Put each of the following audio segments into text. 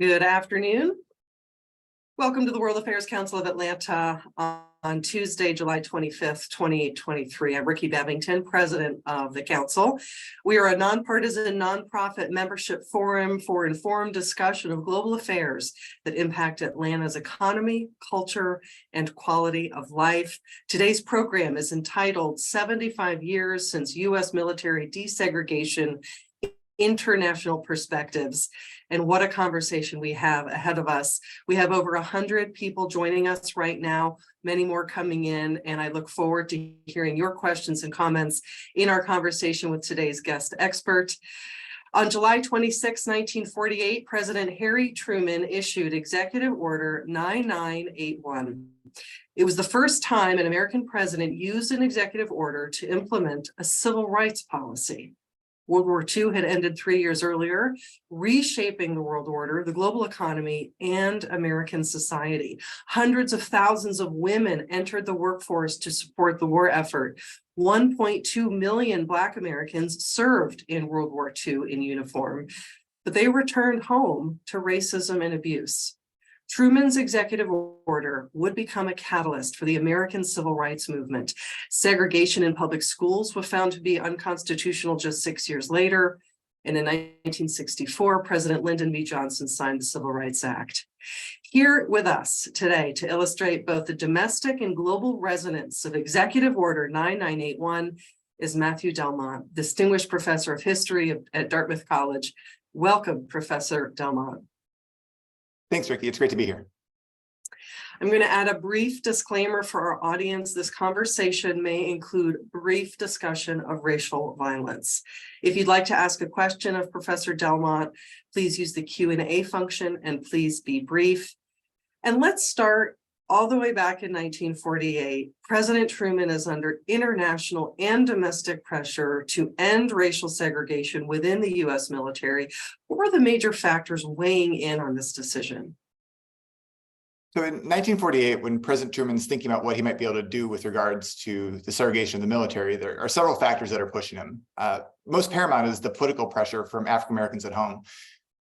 Good afternoon. Welcome to the World Affairs Council of Atlanta on Tuesday, July 25th, 2023. I'm Ricky Babington, president of the council. We are a nonpartisan, nonprofit membership forum for informed discussion of global affairs that impact Atlanta's economy, culture, and quality of life. Today's program is entitled 75 Years Since U.S. Military Desegregation, International Perspectives. And what a conversation we have ahead of us. We have over 100 people joining us right now, many more coming in, and I look forward to hearing your questions and comments in our conversation with today's guest expert. On July 26, 1948, President Harry Truman issued Executive Order 9981. It was the first time an American president used an executive order to implement a civil rights policy. World War II had ended 3 years earlier, reshaping the world order, the global economy, and American society. Hundreds of thousands of women entered the workforce to support the war effort. 1.2 million Black Americans served in World War II in uniform, but they returned home to racism and abuse. Truman's executive order would become a catalyst for the American civil rights movement. Segregation in public schools was found to be unconstitutional just 6 years later. And in 1964, President Lyndon B. Johnson signed the Civil Rights Act. Here with us today to illustrate both the domestic and global resonance of Executive Order 9981 is Matthew Delmont, Distinguished Professor of History at Dartmouth College. Welcome, Professor Delmont. Thanks, Ricky. It's great to be here. I'm going to add a brief disclaimer for our audience. This conversation may include brief discussion of racial violence. If you'd like to ask a question of Professor Delmont, please use the Q&A function and please be brief. And let's start all the way back in 1948. President Truman is under international and domestic pressure to end racial segregation within the U.S. military. What were the major factors weighing in on this decision? So in 1948, when President Truman's thinking about what he might be able to do with regards to the segregation of the military, there are several factors that are pushing him. Most paramount is the political pressure from African Americans at home.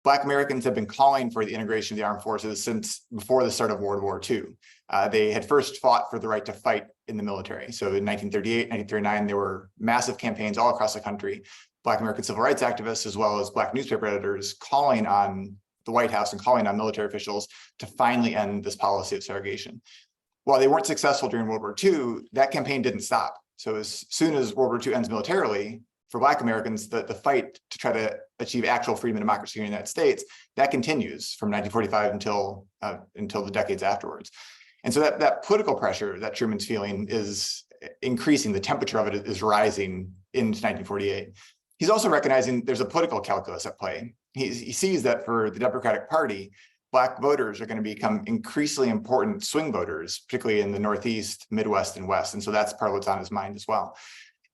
Black Americans have been calling for the integration of the armed forces since before the start of World War II. They had first fought for the right to fight in the military. So in 1938, 1939, there were massive campaigns all across the country, Black American civil rights activists, as well as Black newspaper editors calling on the White House and calling on military officials to finally end this policy of segregation. While they weren't successful during World War II, that campaign didn't stop. So as soon as World War II ends militarily, for Black Americans, the fight to try to achieve actual freedom and democracy in the United States, that continues from 1945 until the decades afterwards. And so that political pressure that Truman's feeling is increasing, the temperature of it is rising into 1948. He's also recognizing there's a political calculus at play. He sees that for the Democratic Party, Black voters are going to become increasingly important swing voters, particularly in the Northeast, Midwest, and West. And so that's part of what's on his mind as well.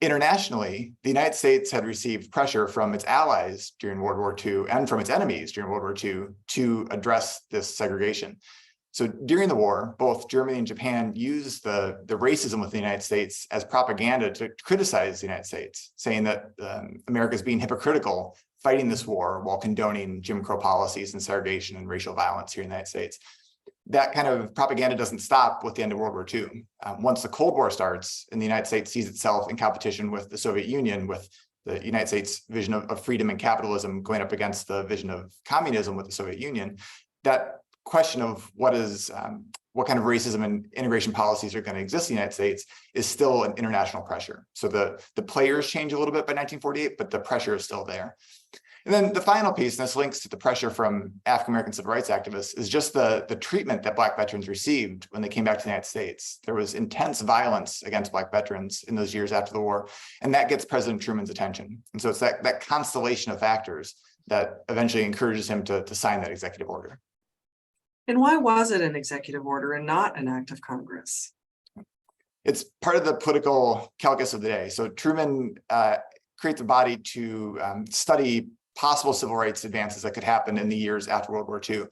Internationally, the United States had received pressure from its allies during World War II and from its enemies during World War II to address this segregation. So during the war, both Germany and Japan used the racism within the United States as propaganda to criticize the United States, saying that America is being hypocritical fighting this war while condoning Jim Crow policies and segregation and racial violence here in the United States. That kind of propaganda doesn't stop with the end of World War II. Once the Cold War starts and the United States sees itself in competition with the Soviet Union, with the United States vision of freedom and capitalism going up against the vision of communism with the Soviet Union, that question of what kind of racism and integration policies are going to exist in the United States is still an international pressure. So the players change a little bit by 1948, but the pressure is still there. And then the final piece, and this links to the pressure from African-American civil rights activists, is just the treatment that Black veterans received when they came back to the United States. There was intense violence against Black veterans in those years after the war, and that gets President Truman's attention. And so it's that constellation of factors that eventually encourages him to sign that executive order. And why was it an executive order and not an act of Congress? It's part of the political calculus of the day. So Truman creates a body to study possible civil rights advances that could happen in the years after World War II.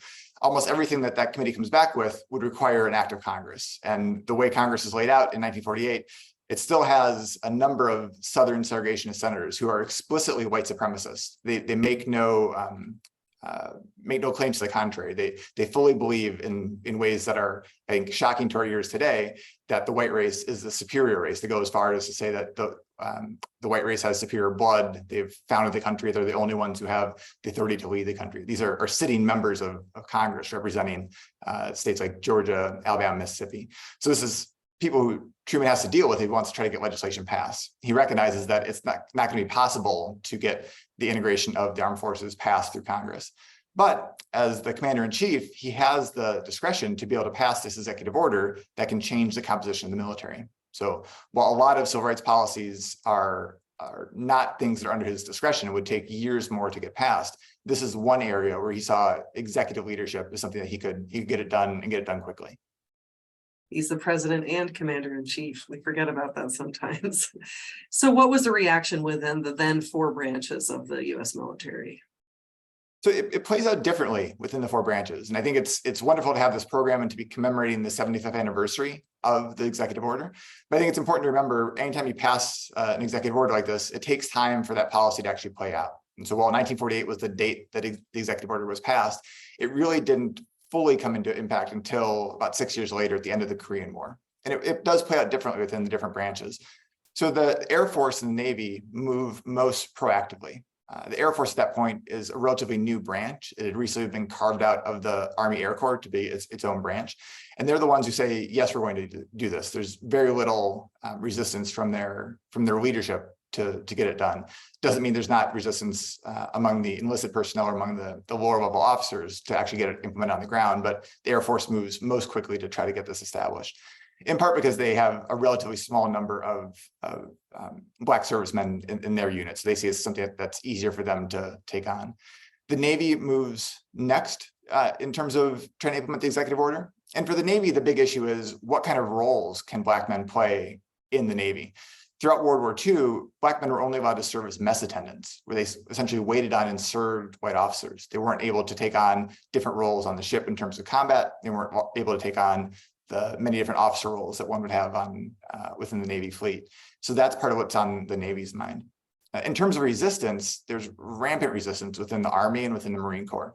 Almost everything that committee comes back with would require an act of Congress. And the way Congress is laid out in 1948, it still has a number of Southern segregationist senators who are explicitly white supremacists. They make no make no claims to the contrary. They fully believe in ways that are, I think, shocking to our ears today, that the white race is the superior race. They go as far as to say that the white race has superior blood. They've founded the country. They're the only ones who have the authority to lead the country. These are sitting members of Congress representing states like Georgia, Alabama, Mississippi. So this is people who Truman has to deal with if he wants to try to get legislation passed. He recognizes that it's not going to be possible to get the integration of the armed forces passed through Congress. But as the commander-in-chief, he has the discretion to be able to pass this executive order that can change the composition of the military. So while a lot of civil rights policies are not things that are under his discretion, it would take years more to get passed. This is one area where he saw executive leadership as something that he could get it done and get it done quickly. He's the president and commander-in-chief. We forget about that sometimes. So what was the reaction within the then 4 branches of the U.S. military? So it plays out differently within the 4 branches. And I think it's wonderful to have this program and to be commemorating the 75th anniversary of the executive order. But I think it's important to remember, anytime you pass an executive order like this, it takes time for that policy to actually play out. And so while 1948 was the date that the executive order was passed, it really didn't fully come into impact until about 6 years later at the end of the Korean War. And it does play out differently within the different branches. So the Air Force and the Navy move most proactively. The Air Force at that point is a relatively new branch. It had recently been carved out of the Army Air Corps to be its own branch. And they're the ones who say, yes, we're going to do this. There's very little resistance from their leadership to get it done. Doesn't mean there's not resistance among the enlisted personnel or among the lower level officers to actually get it implemented on the ground, but the Air Force moves most quickly to try to get this established, in part because they have a relatively small number of Black servicemen in their units. So they see it as something that's easier for them to take on. The Navy moves next in terms of trying to implement the executive order. And for the Navy, the big issue is what kind of roles can Black men play in the Navy? Throughout World War II, Black men were only allowed to serve as mess attendants, where they essentially waited on and served white officers. They weren't able to take on different roles on the ship in terms of combat. They weren't able to take on the many different officer roles that one would have on within the Navy fleet. So that's part of what's on the Navy's mind. In terms of resistance, there's rampant resistance within the Army and within the Marine Corps.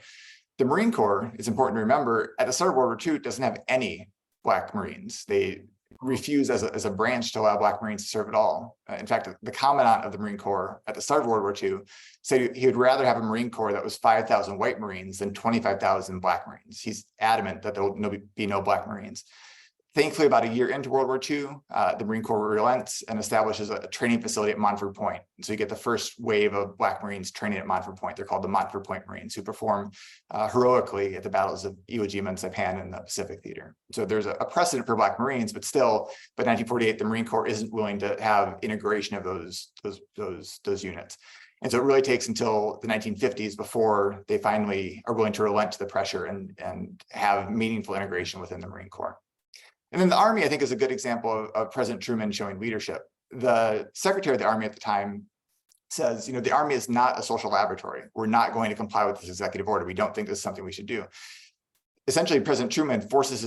The Marine Corps, it's important to remember, at the start of World War II, doesn't have any Black Marines. They refused as a branch to allow Black Marines to serve at all. In fact, the commandant of the Marine Corps at the start of World War II said he would rather have a Marine Corps that was 5,000 white Marines than 25,000 Black Marines. He's adamant that there will be no Black Marines. Thankfully, about a year into World War II, the Marine Corps relents and establishes a training facility at Montford Point. And so you get the first wave of Black Marines training at Montford Point. They're called the Montford Point Marines, who perform heroically at the battles of Iwo Jima and Saipan in the Pacific Theater. So there's a precedent for Black Marines, but still, by 1948, the Marine Corps isn't willing to have integration of those units. And so it really takes until the 1950s before they finally are willing to relent to the pressure and have meaningful integration within the Marine Corps. And then the Army, I think, is a good example of President Truman showing leadership. The Secretary of the Army at the time says, the Army is not a social laboratory. We're not going to comply with this executive order. We don't think this is something we should do. Essentially, President Truman forces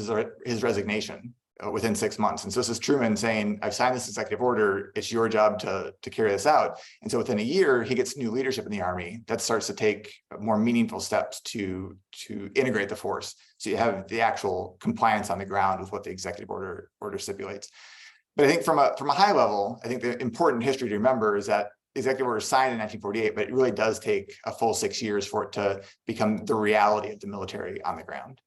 his resignation within 6 months. And so this is Truman saying, I've signed this executive order. It's your job to carry this out. And so within a year, he gets new leadership in the Army that starts to take more meaningful steps to integrate the force. So you have the actual compliance on the ground with what the executive order stipulates. But I think from a high level, I think the important history to remember is that the executive order was signed in 1948, but it really does take a full 6 years for it to become the reality of the military on the ground.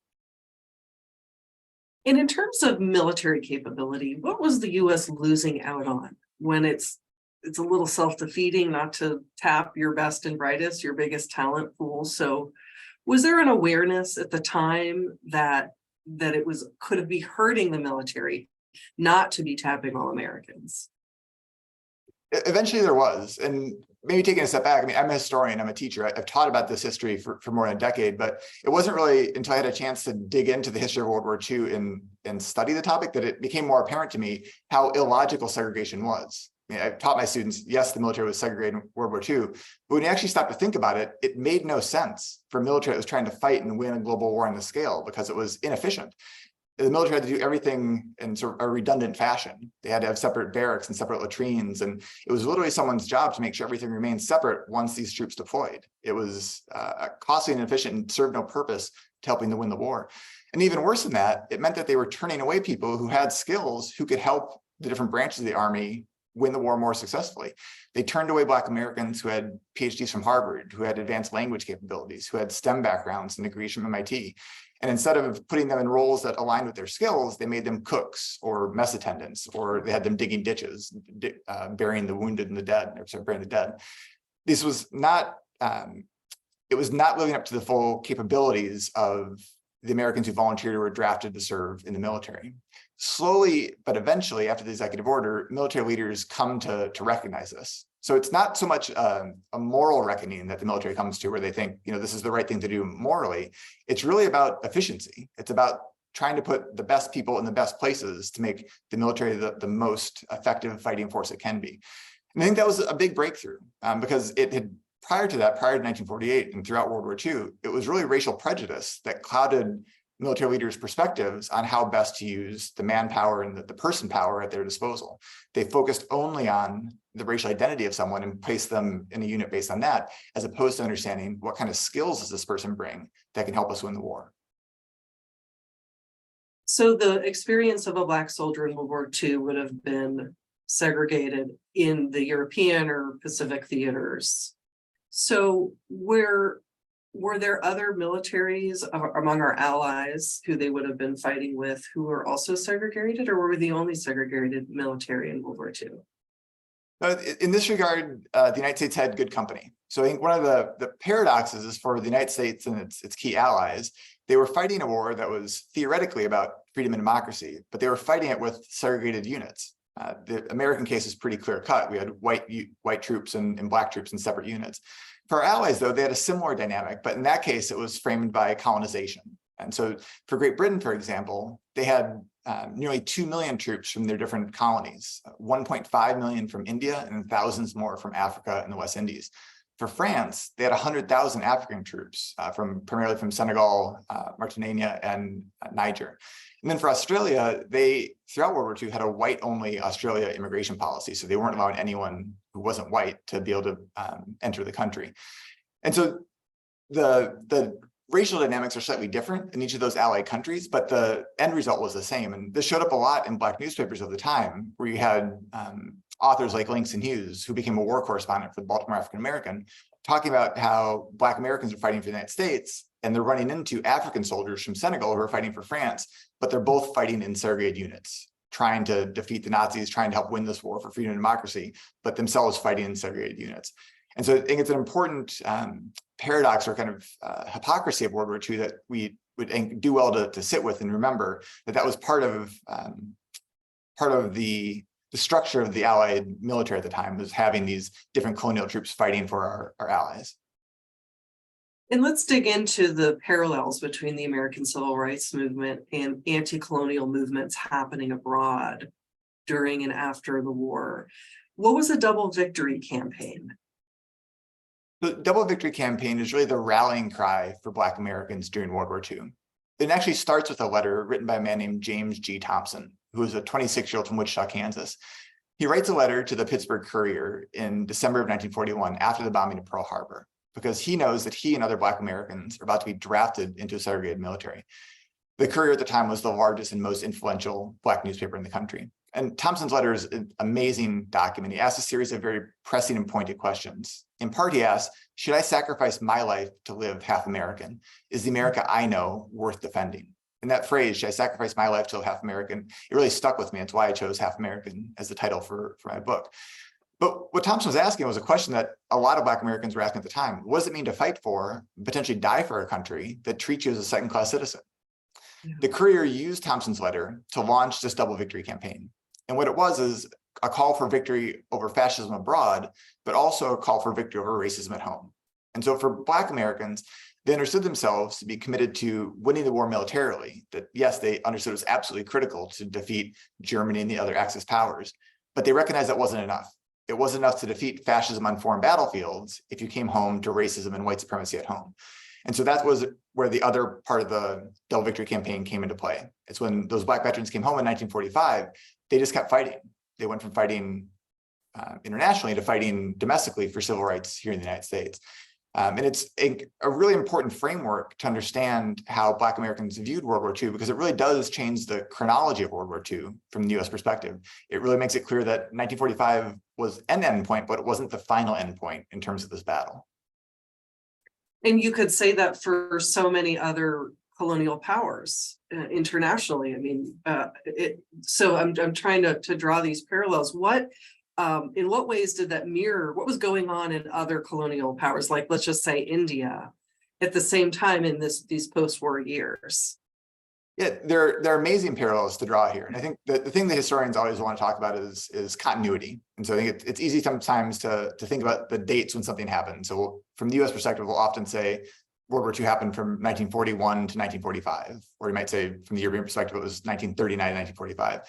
And in terms of military capability, what was the U.S. losing out on when it's a little self-defeating not to tap your best and brightest, your biggest talent pool? So was there an awareness at the time that it could be hurting the military not to be tapping all Americans? Eventually there was, and maybe taking a step back, I mean, I'm a historian, I'm a teacher. I've taught about this history for more than a decade, but it wasn't really until I had a chance to dig into the history of World War II and study the topic that it became more apparent to me how illogical segregation was. I mean, I've taught my students, yes, the military was segregated in World War II, but when you actually stop to think about it, it made no sense for a military that was trying to fight and win a global war on the scale because it was inefficient. the military had to do everything in sort of a redundant fashion. They had to have separate barracks and separate latrines. And it was literally someone's job to make sure everything remained separate once these troops deployed. It was costly and inefficient and served no purpose to helping to win the war. And even worse than that, it meant that they were turning away people who had skills who could help the different branches of the Army win the war more successfully. They turned away Black Americans who had PhDs from Harvard, who had advanced language capabilities, who had STEM backgrounds and degrees from MIT. And instead of putting them in roles that aligned with their skills, they made them cooks or mess attendants, or they had them digging ditches, burying the wounded and the dead, or sorry, burying the dead. This was not, it was not living up to the full capabilities of the Americans who volunteered or were drafted to serve in the military. Slowly, but eventually, after the executive order, military leaders come to recognize this. So it's not so much a moral reckoning that the military comes to where they think, this is the right thing to do morally. It's really about efficiency. It's about trying to put the best people in the best places to make the military the most effective fighting force it can be. And I think that was a big breakthrough because it had, prior to 1948 and throughout World War II, it was really racial prejudice that clouded military leaders' perspectives on how best to use the manpower and the person power at their disposal. They focused only on the racial identity of someone and placed them in a unit based on that, as opposed to understanding what kind of skills does this person bring that can help us win the war. So the experience of a Black soldier in World War II would have been segregated in the European or Pacific theaters. So were there other militaries among our allies who they would have been fighting with who were also segregated, or were we the only segregated military in World War II? In this regard, the United States had good company. So I think one of the paradoxes is for the United States and its key allies, they were fighting a war that was theoretically about freedom and democracy, but they were fighting it with segregated units. The American case is pretty clear cut. We had white troops and Black troops in separate units. For our allies, though, they had a similar dynamic, but in that case, it was framed by colonization. And so for Great Britain, for example, they had nearly 2 million troops from their different colonies, 1.5 million from India and thousands more from Africa and the West Indies. For France, they had 100,000 African troops primarily from Senegal, Mauritania, and Niger. And then for Australia, they, throughout World War II, had a white-only Australia immigration policy. So they weren't allowing anyone who wasn't white to be able to enter the country. And so the racial dynamics are slightly different in each of those allied countries, but the end result was the same. And this showed up a lot in Black newspapers of the time, where you had authors like Langston Hughes, who became a war correspondent for the Baltimore African American, talking about how Black Americans are fighting for the United States, and they're running into African soldiers from Senegal who are fighting for France, but they're both fighting in segregated units, trying to defeat the Nazis, trying to help win this war for freedom and democracy, but themselves fighting in segregated units. And so I think it's an important paradox or kind of hypocrisy of World War II that we would do well to sit with and remember that was part of the structure of the Allied military at the time, was having these different colonial troops fighting for our allies. And let's dig into the parallels between the American Civil Rights Movement and anti-colonial movements happening abroad during and after the war. What was the Double Victory campaign? The Double Victory campaign is really the rallying cry for Black Americans during World War II. It actually starts with a letter written by a man named James G. Thompson, who was a 26-year-old from Wichita, Kansas. He writes a letter to the Pittsburgh Courier in December of 1941 after the bombing of Pearl Harbor, because he knows that he and other Black Americans are about to be drafted into a segregated military. The Courier at the time was the largest and most influential Black newspaper in the country. And Thompson's letter is an amazing document. He asks a series of very pressing and pointed questions. In part, he asks, should I sacrifice my life to live half American? Is the America I know worth defending? And that phrase, should I sacrifice my life to live half American, it really stuck with me. It's why I chose Half American as the title for my book. But what Thompson was asking was a question that a lot of Black Americans were asking at the time. What does it mean to fight for, potentially die for a country that treats you as a second-class citizen? Yeah. The Courier used Thompson's letter to launch this Double Victory campaign. And what it was is a call for victory over fascism abroad, but also a call for victory over racism at home. And so for Black Americans, they understood themselves to be committed to winning the war militarily, that yes, they understood it was absolutely critical to defeat Germany and the other Axis powers, but they recognized that wasn't enough. It wasn't enough to defeat fascism on foreign battlefields if you came home to racism and white supremacy at home. And so that was where the other part of the double victory campaign came into play. It's when those Black veterans came home in 1945, they just kept fighting. They went from fighting internationally to fighting domestically for civil rights here in the United States. And it's a really important framework to understand how Black Americans viewed World War II, because it really does change the chronology of World War II from the US perspective. It really makes it clear that 1945 was an endpoint, but it wasn't the final endpoint in terms of this battle. And you could say that for so many other colonial powers internationally. I mean, so I'm trying to draw these parallels. In what ways did that mirror what was going on in other colonial powers, like let's just say India, at the same time in these post-war years? Yeah, there are amazing parallels to draw here. And I think the thing that historians always want to talk about is continuity. And so I think it's easy sometimes to think about the dates when something happened. So from the US perspective, we'll often say World War II happened from 1941 to 1945, or you might say from the European perspective, it was 1939 to 1945.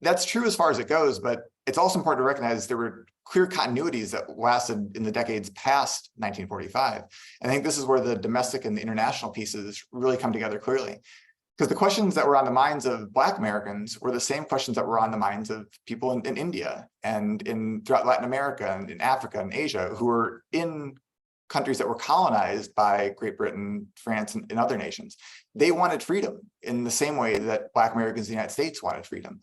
That's true as far as it goes, but it's also important to recognize there were clear continuities that lasted in the decades past 1945. And I think this is where the domestic and the international pieces really come together clearly. Because the questions that were on the minds of Black Americans were the same questions that were on the minds of people in India and throughout Latin America and in Africa and Asia, who were in countries that were colonized by Great Britain, France, and other nations. They wanted freedom in the same way that Black Americans in the United States wanted freedom.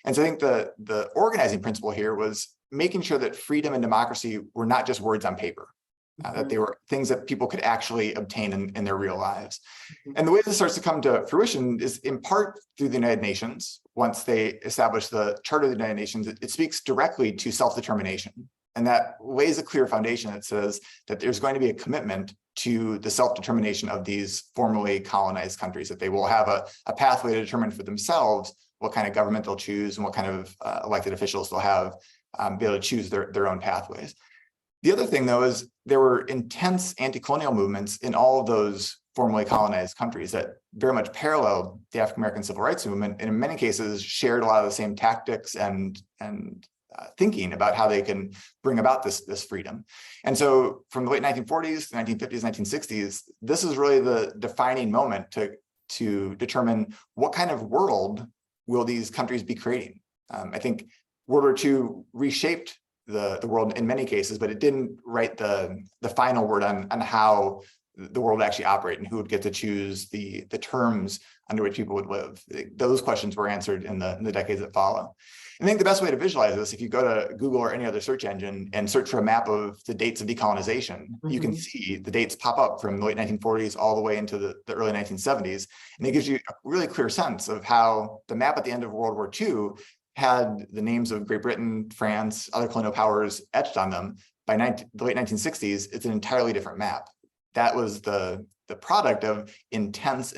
And so I think the organizing principle here was making sure that freedom and democracy were not just words on paper, that they were things that people could actually obtain in their real lives. And the way this starts to come to fruition is in part through the United Nations. Once they established the Charter of the United Nations, it speaks directly to self-determination. And that lays a clear foundation that says that there's going to be a commitment to the self-determination of these formerly colonized countries, that they will have a pathway to determine for themselves what kind of government they'll choose and what kind of elected officials they'll have, be able to choose their own pathways. The other thing, though, is there were intense anti-colonial movements in all of those formerly colonized countries that very much paralleled the African-American civil rights movement, and in many cases shared a lot of the same tactics and thinking about how they can bring about this freedom. And so from the late 1940s, 1950s, 1960s, this is really the defining moment to determine what kind of world will these countries be creating. I think World War II reshaped the world in many cases, but it didn't write the final word on how the world would actually operate and who would get to choose the terms under which people would live. Those questions were answered in the decades that follow. I think the best way to visualize this, if you go to Google or any other search engine and search for a map of the dates of decolonization, you can see the dates pop up from the late 1940s all the way into the early 1970s. And it gives you a really clear sense of how the map at the end of World War II had the names of Great Britain, France, other colonial powers etched on them. By the late 1960s, it's an entirely different map. That was the product of intense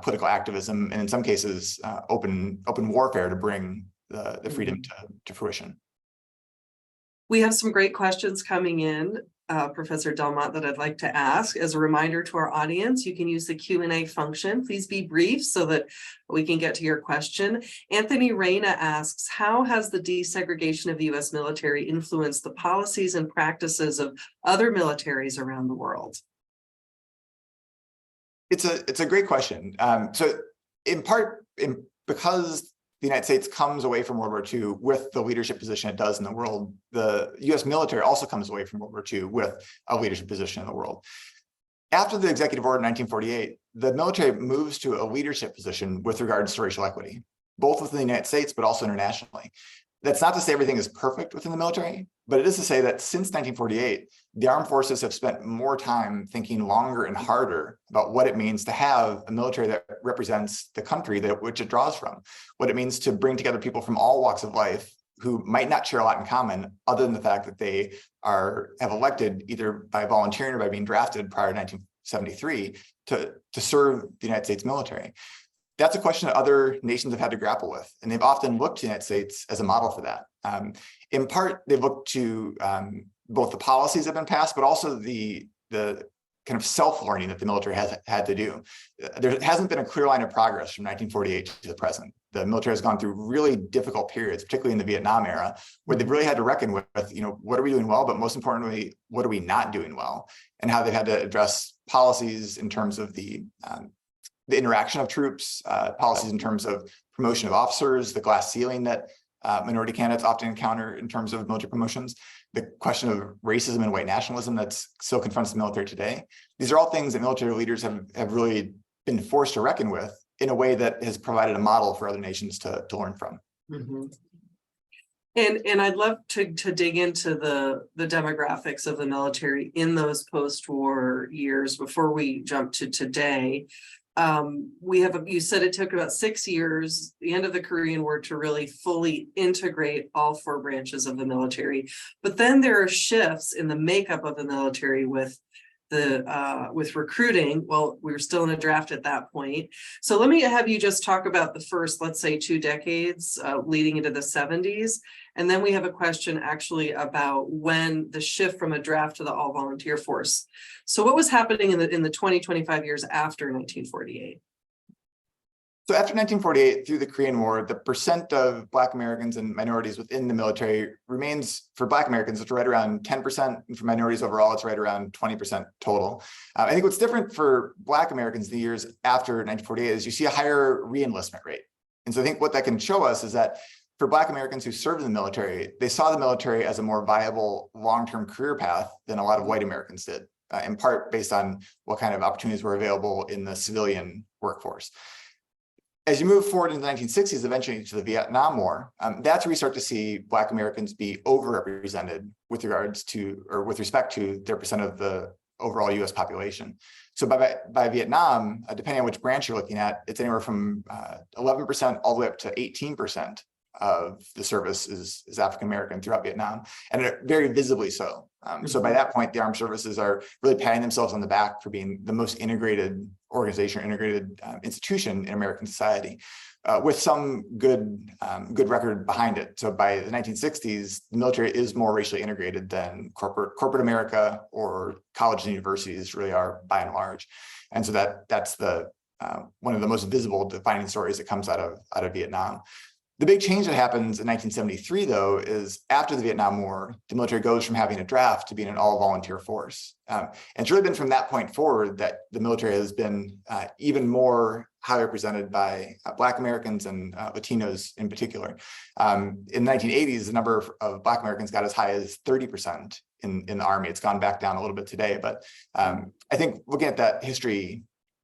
political activism, and in some cases, open warfare to bring the freedom to fruition. We have some great questions coming in, Professor Delmont, that I'd like to ask. As a reminder to our audience, you can use the Q&A function. Please be brief so that we can get to your question. Anthony Reyna asks, how has the desegregation of the U.S. military influenced the policies and practices of other militaries around the world? It's a great question. So in part, because the United States comes away from World War II with the leadership position it does in the world, the US military also comes away from World War II with a leadership position in the world. After the executive order in 1948, the military moves to a leadership position with regards to racial equity, both within the United States, but also internationally. That's not to say everything is perfect within the military, but it is to say that since 1948, the armed forces have spent more time thinking longer and harder about what it means to have a military that represents the country which it draws from, what it means to bring together people from all walks of life who might not share a lot in common, other than the fact that they have elected either by volunteering or by being drafted prior to 1973 to serve the United States military. That's a question that other nations have had to grapple with, and they've often looked to the United States as a model for that. In part, they've looked to both the policies that have been passed, but also the kind kind of self-learning that the military has had to do. There hasn't been a clear line of progress from 1948 to the present. The military has gone through really difficult periods, particularly in the Vietnam era, where they've really had to reckon with, what are we doing well, but most importantly, what are we not doing well, and how they've had to address policies in terms of the interaction of troops, policies in terms of promotion of officers, the glass ceiling that minority candidates often encounter in terms of military promotions, the question of racism and white nationalism that still confronts the military today. These are all things that military leaders have really been forced to reckon with in a way that has provided a model for other nations to learn from. Mm-hmm. And I'd love to dig into the demographics of the military in those post-war years before we jump to today. You said it took about 6 years, the end of the Korean War, to really fully integrate all 4 branches of the military. But then there are shifts in the makeup of the military with recruiting. Well, we were still in a draft at that point. So let me have you just talk about the first, let's say, 2 decades leading into the 70s. And then we have a question actually about when the shift from a draft to the all volunteer force. So what was happening in the 25 years after 1948? So after 1948, through the Korean War, the percent of Black Americans and minorities within the military remains, for Black Americans, it's right around 10%, and for minorities overall, it's right around 20% total. I think what's different for Black Americans in the years after 1948 is you see a higher re-enlistment rate. And so I think what that can show us is that for Black Americans who served in the military, they saw the military as a more viable long-term career path than a lot of white Americans did, in part based on what kind of opportunities were available in the civilian workforce. As you move forward into the 1960s, eventually to the Vietnam War, that's where we start to see Black Americans be overrepresented with respect to their percent of the overall US population. So by Vietnam, depending on which branch you're looking at, it's anywhere from 11% all the way up to 18% of the service is African American throughout Vietnam, and very visibly so. So by that point, the armed services are really patting themselves on the back for being the most integrated organization, integrated institution in American society, with some good record behind it. So by the 1960s, the military is more racially integrated than corporate America or colleges and universities really are by and large. And so that's one of the most visible defining stories that comes out of Vietnam. The big change that happens in 1973, though, is after the Vietnam War, the military goes from having a draft to being an all-volunteer force. And it's really been from that point forward that the military has been even more highly represented by Black Americans and Latinos in particular. In the 1980s, the number of Black Americans got as high as 30% in the Army. It's gone back down a little bit today, but I think looking at that history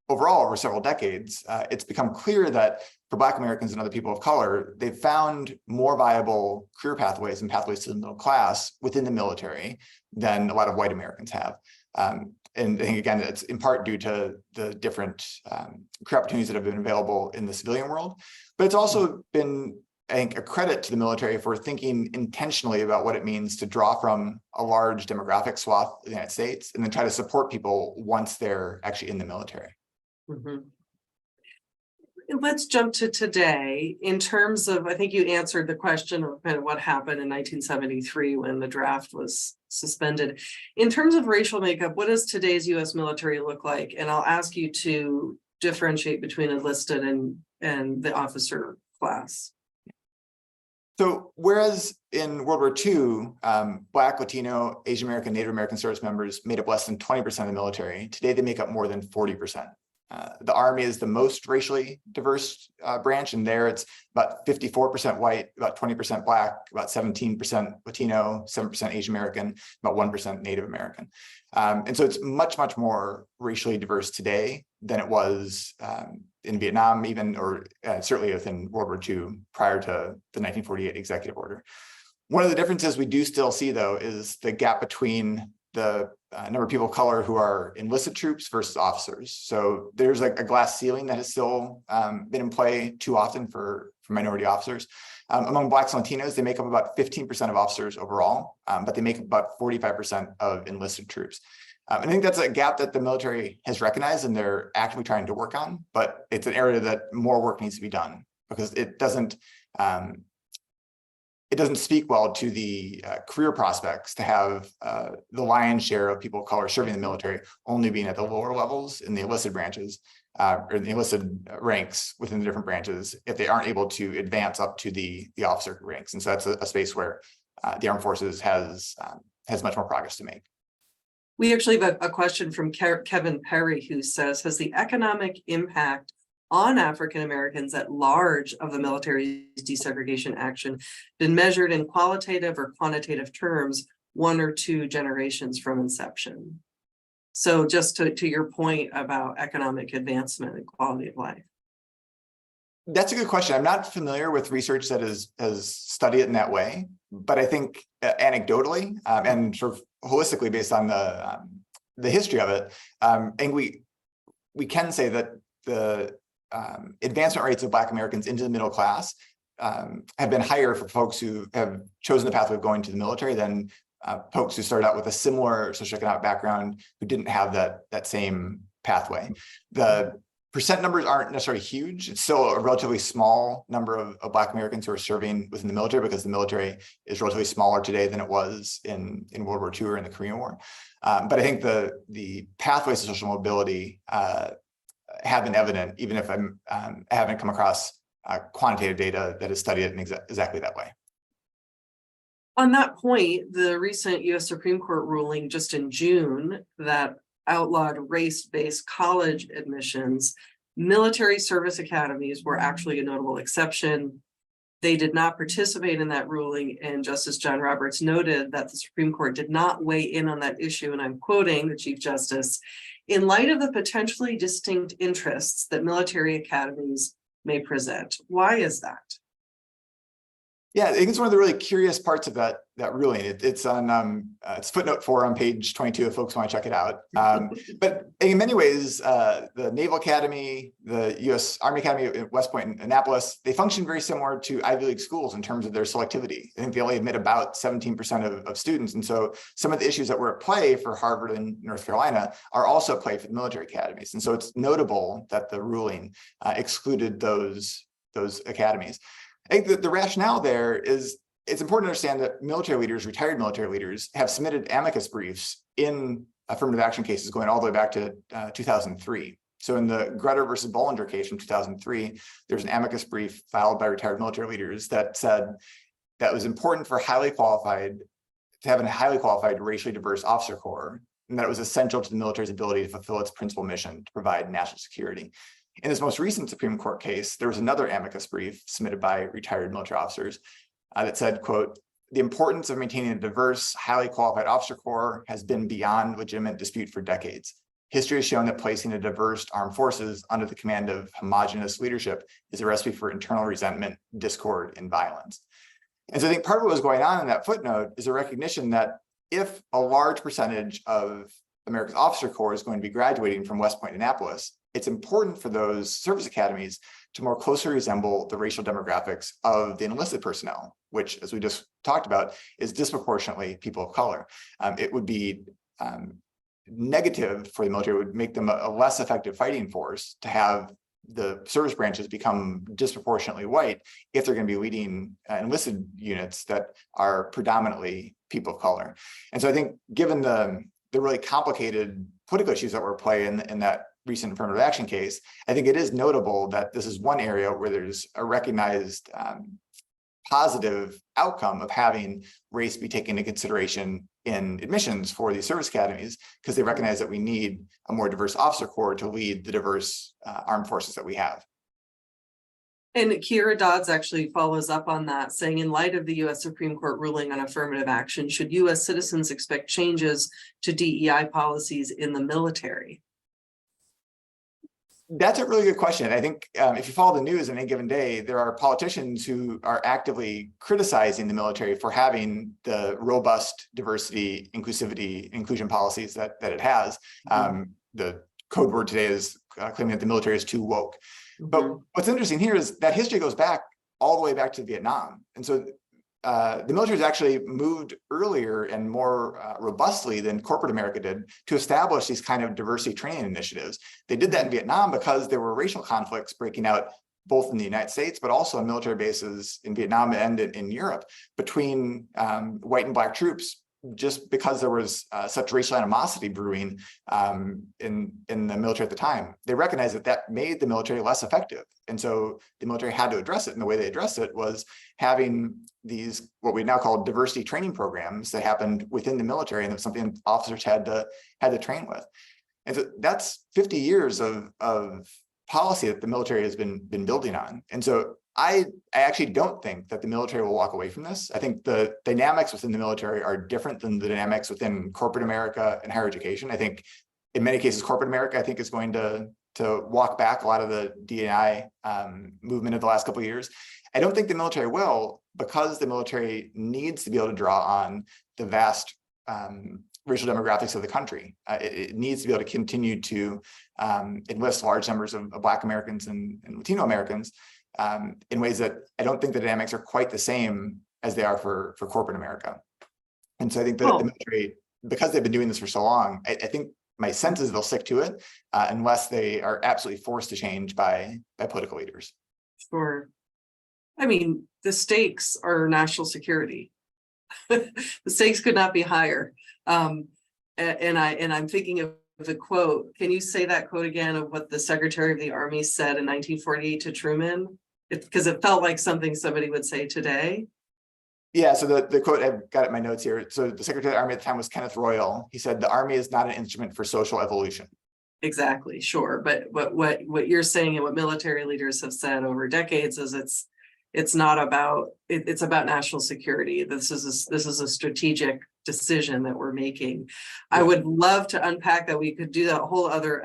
overall over several decades, it's become clear that for Black Americans and other people of color, they've found more viable career pathways and pathways to the middle class within the military than a lot of white Americans have. And I think, again, it's in part due to the different career opportunities that have been available in the civilian world. But it's also been, I think, a credit to the military for thinking intentionally about what it means to draw from a large demographic swath of the United States and then try to support people once they're actually in the military. Mm-hmm. Let's jump to today in terms of, I think you answered the question of kind of what happened in 1973 when the draft was suspended. In terms of racial makeup, what does today's US military look like? And I'll ask you to differentiate between enlisted and the officer class. So whereas in World War II, Black, Latino, Asian American, Native American service members made up less than 20% of the military, today they make up more than 40%. The Army is the most racially diverse branch, and there it's about 54% white, about 20% Black, about 17% Latino, 7% Asian American, about 1% Native American. And so it's much, much more racially diverse today than it was in Vietnam, even, or certainly within World War II prior to the 1948 executive order. One of the differences we do still see, though, is the gap between the number of people of color who are enlisted troops versus officers. So there's like a glass ceiling that has still been in play too often for minority officers. Among Blacks and Latinos, they make up about 15% of officers overall, but they make up about 45% of enlisted troops. I think that's a gap that the military has recognized and they're actively trying to work on, but it's an area that more work needs to be done because it doesn't, it doesn't speak well to the career prospects to have the lion's share of people of color serving the military only being at the lower levels in the enlisted branches or the enlisted ranks within the different branches if they aren't able to advance up to the officer ranks. And so that's a space where the armed forces has much more progress to make. We actually have a question from Kevin Perry, who says, has the economic impact on African Americans at large of the military's desegregation action been measured in qualitative or quantitative terms 1 or 2 generations from inception? So just to your point about economic advancement and quality of life. That's a good question. I'm not familiar with research that has studied it in that way, but I think anecdotally and sort of holistically based on the history of it, and we can say that the advancement rates of Black Americans into the middle class have been higher for folks who have chosen the pathway of going to the military than folks who started out with a similar socioeconomic background who didn't have that same pathway. The percent numbers aren't necessarily huge. It's still a relatively small number of Black Americans who are serving within the military because the military is relatively smaller today than it was in World War II or in the Korean War. But I think the pathways to social mobility have been evident, even if I haven't come across quantitative data that has studied it in exactly that way. On that point, the recent U.S. Supreme Court ruling just in June that outlawed race-based college admissions, military service academies were actually a notable exception. They did not participate in that ruling, and Justice John Roberts noted that the Supreme Court did not weigh in on that issue, and I'm quoting the Chief Justice, "In light of the potentially distinct interests that military academies may present." Why is that? Yeah, I think it's one of the really curious parts of that ruling. It's on it's footnote 4 on page 22 if folks want to check it out. But in many ways, the Naval Academy, the U.S. Army Academy at West Point and Annapolis, they function very similar to Ivy League schools in terms of their selectivity. I think they only admit about 17% of students. And so some of the issues that were at play for Harvard and North Carolina are also at play for the military academies. And so it's notable that the ruling excluded those academies. I think that the rationale there is it's important to understand that military leaders, retired military leaders, have submitted amicus briefs in affirmative action cases going all the way back to 2003. So in the Grutter versus Bollinger case from 2003, there's an amicus brief filed by retired military leaders that said that it was important for to have a highly qualified, racially diverse officer corps, and that it was essential to the military's ability to fulfill its principal mission to provide national security. In this most recent Supreme Court case, there was another amicus brief submitted by retired military officers that said, quote, "The importance of maintaining a diverse, highly qualified officer corps has been beyond legitimate dispute for decades. History has shown that placing a diverse armed forces under the command of homogenous leadership is a recipe for internal resentment, discord, and violence." And so I think part of what was going on in that footnote is a recognition that if a large percentage of America's officer corps is going to be graduating from West Point and Annapolis, it's important for those service academies to more closely resemble the racial demographics of the enlisted personnel, which, as we just talked about, is disproportionately people of color. It would be negative for the military. It would make them a less effective fighting force to have the service branches become disproportionately white if they're going to be leading enlisted units that are predominantly people of color. And so I think given the really complicated political issues that were at play in that recent affirmative action case, I think it is notable that this is one area where there's a recognized positive outcome of having race be taken into consideration in admissions for these service academies, because they recognize that we need a more diverse officer corps to lead the diverse armed forces that we have. And Kiera Dodds actually follows up on that, saying, in light of the U.S. Supreme Court ruling on affirmative action, should U.S. citizens expect changes to DEI policies in the military? That's a really good question. I think if you follow the news on any given day, there are politicians who are actively criticizing the military for having the robust diversity, inclusion policies that it has. The code word today is claiming that the military is too woke. But what's interesting here is that history goes back all the way back to Vietnam. And so the military has actually moved earlier and more robustly than corporate America did to establish these kind of diversity training initiatives. They did that in Vietnam because there were racial conflicts breaking out both in the United States, but also on military bases in Vietnam and in Europe between white and black troops, just because there was such racial animosity brewing in the military at the time. They recognized that that made the military less effective. And so the military had to address it. And the way they addressed it was having these, what we now call diversity training programs that happened within the military, and that's something officers had to train with. And so that's 50 years of policy that the military has been building on. And so I actually don't think that the military will walk away from this. I think the dynamics within the military are different than the dynamics within corporate America and higher education. I think in many cases, corporate America, I think, is going to walk back a lot of the D&I movement of the last couple of years. I don't think the military will, because the military needs to be able to draw on the vast racial demographics of the country. It needs to be able to continue to enlist large numbers of Black Americans and Latino Americans in ways that I don't think the dynamics are quite the same as they are for corporate America. And so I think that the military, because they've been doing this for so long, I think my sense is they'll stick to it unless they are absolutely forced to change by political leaders. Sure. I mean, the stakes are national security. The stakes could not be higher. And I'm thinking of the quote. Can you say that quote again of what the Secretary of the Army said in 1948 to Truman? Because it felt like something somebody would say today. Yeah, so the quote, I've got it in my notes here. So the Secretary of the Army at the time was Kenneth Royal. He said, "The Army is not an instrument for social evolution." Exactly, sure. But what you're saying and what military leaders have said over decades is it's not about it's about national security. This is a strategic decision that we're making. I would love to unpack that. We could do that whole other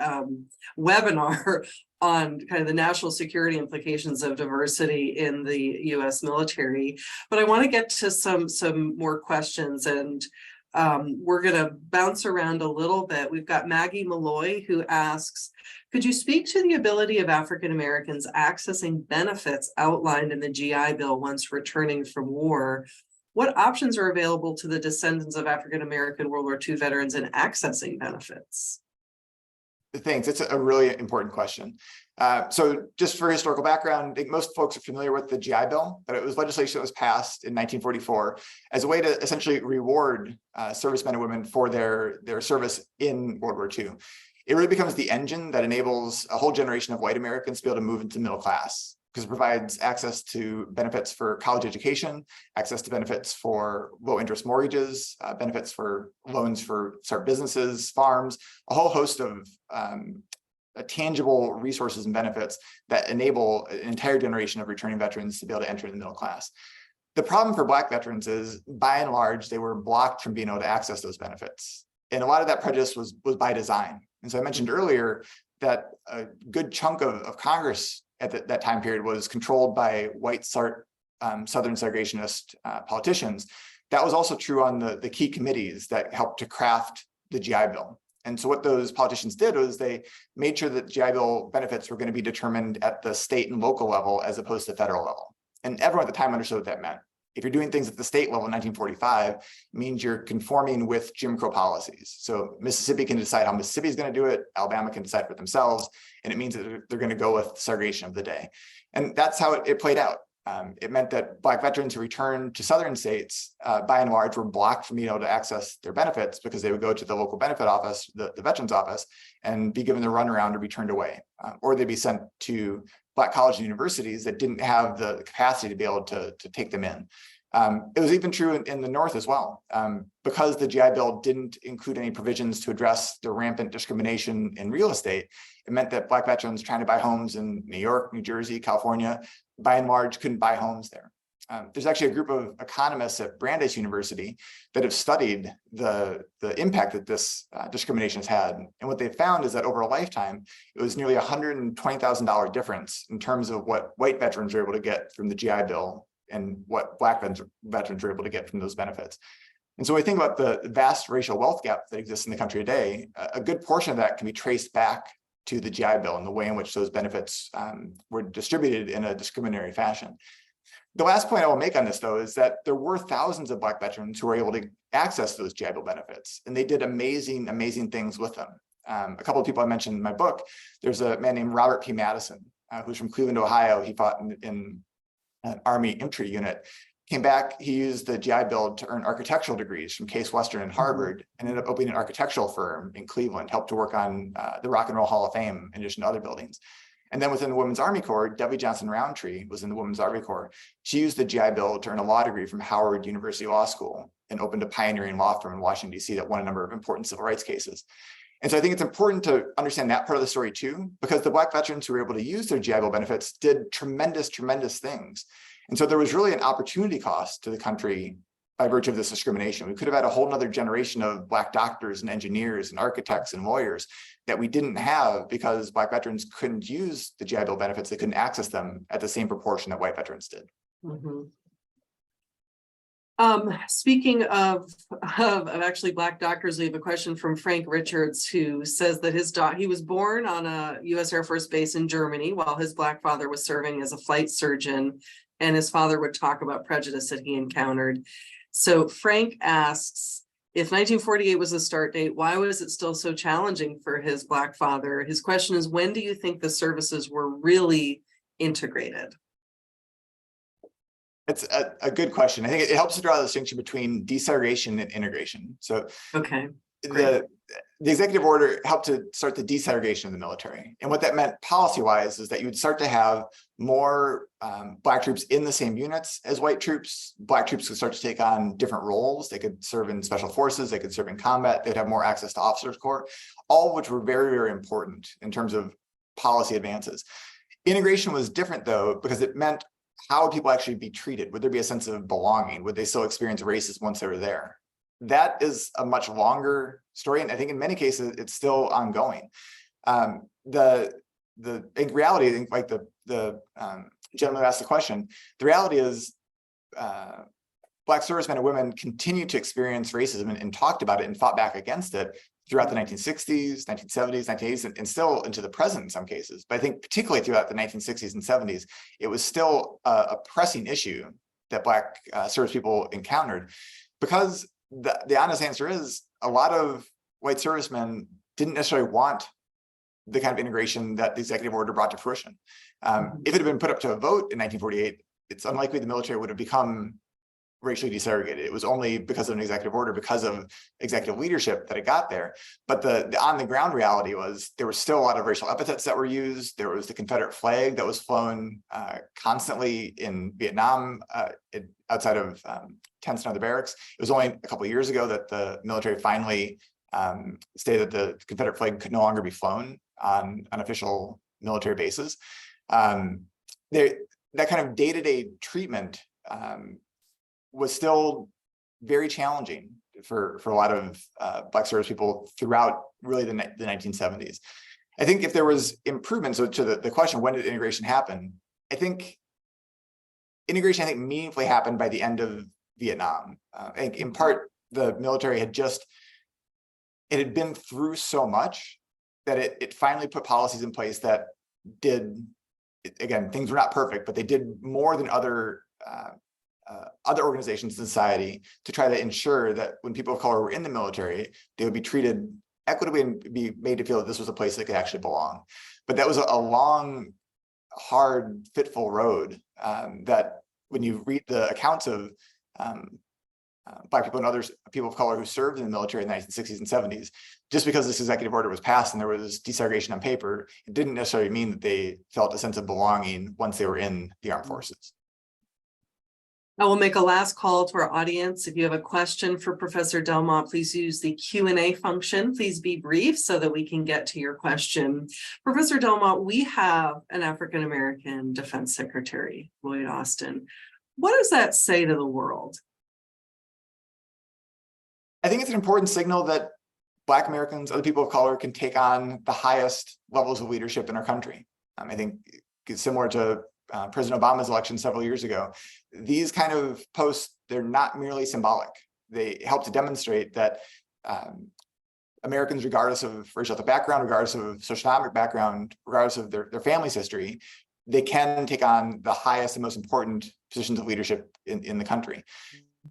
webinar on kind of the national security implications of diversity in the U.S. military. But I want to get to some more questions, and we're going to bounce around a little bit. We've got Maggie Malloy, who asks, could you speak to the ability of African Americans accessing benefits outlined in the GI Bill once returning from war? What options are available to the descendants of African American World War II veterans in accessing benefits? Thanks. It's a really important question. So just for historical background, I think most folks are familiar with the GI Bill, but it was legislation that was passed in 1944 as a way to essentially reward servicemen and women for their service in World War II. It really becomes the engine that enables a whole generation of white Americans to be able to move into middle class, because it provides access to benefits for college education, access to benefits for low interest mortgages, benefits for loans for start businesses, farms, a whole host of tangible resources and benefits that enable an entire generation of returning veterans to be able to enter the middle class. The problem for Black veterans is, by and large, they were blocked from being able to access those benefits. And a lot of that prejudice was by design. And so I mentioned earlier that a good chunk of Congress at that time period was controlled by white Southern segregationist politicians. That was also true on the key committees that helped to craft the GI Bill. And so what those politicians did was they made sure that GI Bill benefits were going to be determined at the state and local level as opposed to federal level. And everyone at the time understood what that meant. If you're doing things at the state level in 1945, it means you're conforming with Jim Crow policies. So Mississippi can decide how Mississippi is going to do it. Alabama can decide for themselves. And it means that they're going to go with segregation of the day. And that's how it played out. It meant that Black veterans who returned to Southern states, by and large, were blocked from being able to access their benefits because they would go to the local benefit office, the veterans office, and be given the runaround or be turned away. Or they'd be sent to Black colleges and universities that didn't have the capacity to be able to take them in. It was even true in the North as well. Because the GI Bill didn't include any provisions to address the rampant discrimination in real estate, it meant that Black veterans trying to buy homes in New York, New Jersey, California, by and large, couldn't buy homes there. There's actually a group of economists at Brandeis University that have studied the impact that this discrimination has had. And what they found is that over a lifetime, it was nearly $120,000 difference in terms of what white veterans were able to get from the GI Bill and what Black veterans were able to get from those benefits. And so when we think about the vast racial wealth gap that exists in the country today, a good portion of that can be traced back to the GI Bill and the way in which those benefits were distributed in a discriminatory fashion. The last point I will make on this, though, is that there were thousands of Black veterans who were able to access those GI Bill benefits, and they did amazing, amazing things with them. A couple of people I mentioned in my book, there's a man named Robert P. Madison. who's from Cleveland, Ohio. He fought in an Army infantry unit. Came back, he used the GI Bill to earn architectural degrees from Case Western and Harvard, and ended up opening an architectural firm in Cleveland, helped to work on the Rock and Roll Hall of Fame in addition to other buildings. And then within the Women's Army Corps, Debbie Johnson Roundtree was in the Women's Army Corps. She used the GI Bill to earn a law degree from Howard University Law School and opened a pioneering law firm in Washington, D.C. that won a number of important civil rights cases. And so I think it's important to understand that part of the story too, because the Black veterans who were able to use their GI Bill benefits did tremendous, tremendous things. And so there was really an opportunity cost to the country by virtue of this discrimination. We could have had a whole nother generation of Black doctors and engineers and architects and lawyers that we didn't have because Black veterans couldn't use the GI Bill benefits. They couldn't access them at the same proportion that white veterans did. Mm-hmm. Speaking of actually Black doctors, we have a question from Frank Richards, who says that he was born on a U.S. Air Force base in Germany while his Black father was serving as a flight surgeon, and his father would talk about prejudice that he encountered. So Frank asks, if 1948 was the start date, why was it still so challenging for his Black father? His question is, when do you think the services were really integrated? It's a good question. I think it helps to draw the distinction between desegregation and integration. So okay, the executive order helped to start the desegregation of the military. And what that meant policy-wise is that you would start to have more Black troops in the same units as white troops. Black troops could start to take on different roles. They could serve in special forces, they could serve in combat, they'd have more access to officers' corps, all of which were very, very important in terms of policy advances. Integration was different though, because it meant how would people actually be treated? Would there be a sense of belonging? Would they still experience racism once they were there? That is a much longer story, and I think in many cases it's still ongoing. In reality, I think like the gentleman who asked the question, the reality is Black servicemen and women continue to experience racism and talked about it and fought back against it throughout the 1960s, 1970s, 1980s, and still into the present in some cases. But I think particularly throughout the 1960s and 70s, it was still a pressing issue that Black service people encountered, because the honest answer is a lot of white servicemen didn't necessarily want the kind of integration that the executive order brought to fruition. If it had been put up to a vote in 1948, it's unlikely the military would have become racially desegregated. It was only because of an executive order, because of executive leadership, that it got there. But the on-the-ground reality was there was still a lot of racial epithets that were used. There was the Confederate flag that was flown constantly in Vietnam, outside of tents and other barracks. It was only a couple of years ago that the military finally stated that the Confederate flag could no longer be flown on unofficial military bases. That kind of day-to-day treatment was still very challenging for a lot of Black service people throughout really the 1970s. I think if there was improvement, so to the question, when did integration happen? I think integration meaningfully happened by the end of Vietnam. I think in part, the military had been through so much that it finally put policies in place that did, again, things were not perfect, but they did more than other organizations in society to try to ensure that when people of color were in the military, they would be treated equitably and be made to feel that this was a place that could actually belong. But that was a long, hard, fitful road that when you read the accounts of Black people and other people of color who served in the military in the 1960s and 70s, just because this executive order was passed and there was desegregation on paper, it didn't necessarily mean that they felt a sense of belonging once they were in the armed forces. I will make a last call to our audience. If you have a question for Professor Delmont, please use the Q&A function. Please be brief so that we can get to your question. Professor Delmont, we have an African-American Defense Secretary, Lloyd Austin. What does that say to the world? I think it's an important signal that Black Americans, other people of color, can take on the highest levels of leadership in our country. I think it's similar to President Obama's election several years ago. These kind of posts, they're not merely symbolic. They help to demonstrate that Americans, regardless of racial background, regardless of socioeconomic background, regardless of their family's history, they can take on the highest and most important positions of leadership in the country.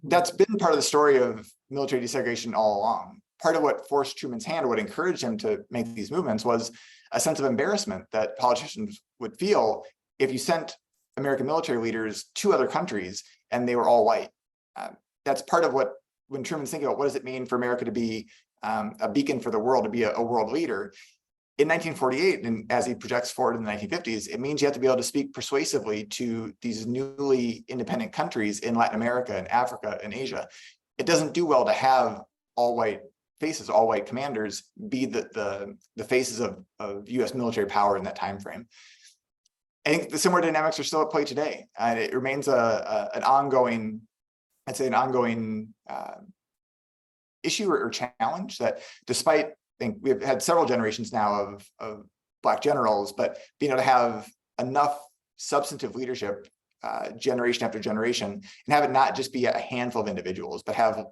That's been part of the story of military desegregation all along. Part of what forced Truman's hand, or what encouraged him to make these movements, was a sense of embarrassment that politicians would feel if you sent American military leaders to other countries and they were all white. That's part of what, when Truman's thinking about what does it mean for America to be a beacon for the world, to be a world leader. In 1948, and as he projects forward in the 1950s, it means you have to be able to speak persuasively to these newly independent countries in Latin America and Africa and Asia. It doesn't do well to have all white faces, all white commanders be the faces of US military power in that time frame. I think the similar dynamics are still at play today. And it remains an ongoing, I'd say an ongoing issue or challenge that despite, I think we've had several generations now of Black generals, but being able to have enough substantive leadership generation after generation and have it not just be a handful of individuals, but have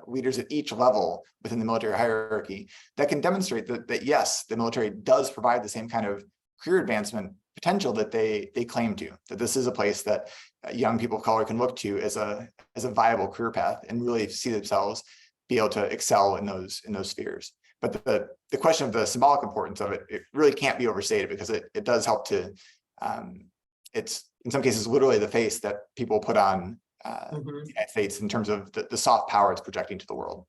leaders at each level within the military hierarchy that can demonstrate that yes, the military does provide the same kind of career advancement potential that they claim to, that this is a place that young people of color can look to as a viable career path and really see themselves be able to excel in those spheres. But the question of the symbolic importance of it, it really can't be overstated because it does help to, it's in some cases literally the face that people put on the United States in terms of the soft power it's projecting to the world.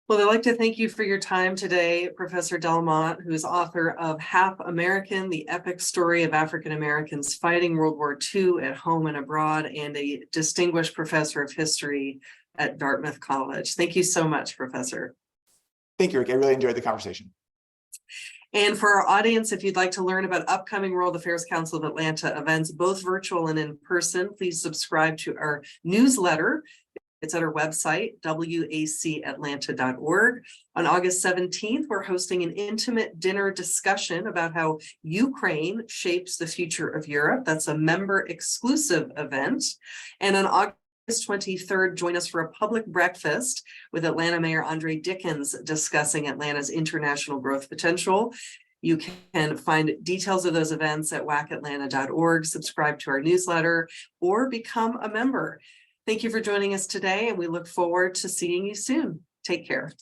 Well, I'd like to thank you for your time today, Professor Delmont, who is author of Half American, the epic story of African Americans fighting World War II at home and abroad, and a distinguished professor of history at Dartmouth College. Thank you so much, Professor. Thank you, Rick. I really enjoyed the conversation. And for our audience, if you'd like to learn about upcoming World Affairs Council of Atlanta events, both virtual and in person, please subscribe to our newsletter. It's at our website, wacatlanta.org. On August 17th, we're hosting an intimate dinner discussion about how Ukraine shapes the future of Europe. That's a member-exclusive event. And on August 23rd, join us for a public breakfast with Atlanta Mayor Andre Dickens discussing Atlanta's international growth potential. You can find details of those events at wacatlanta.org, subscribe to our newsletter, or become a member. Thank you for joining us today, and we look forward to seeing you soon. Take care.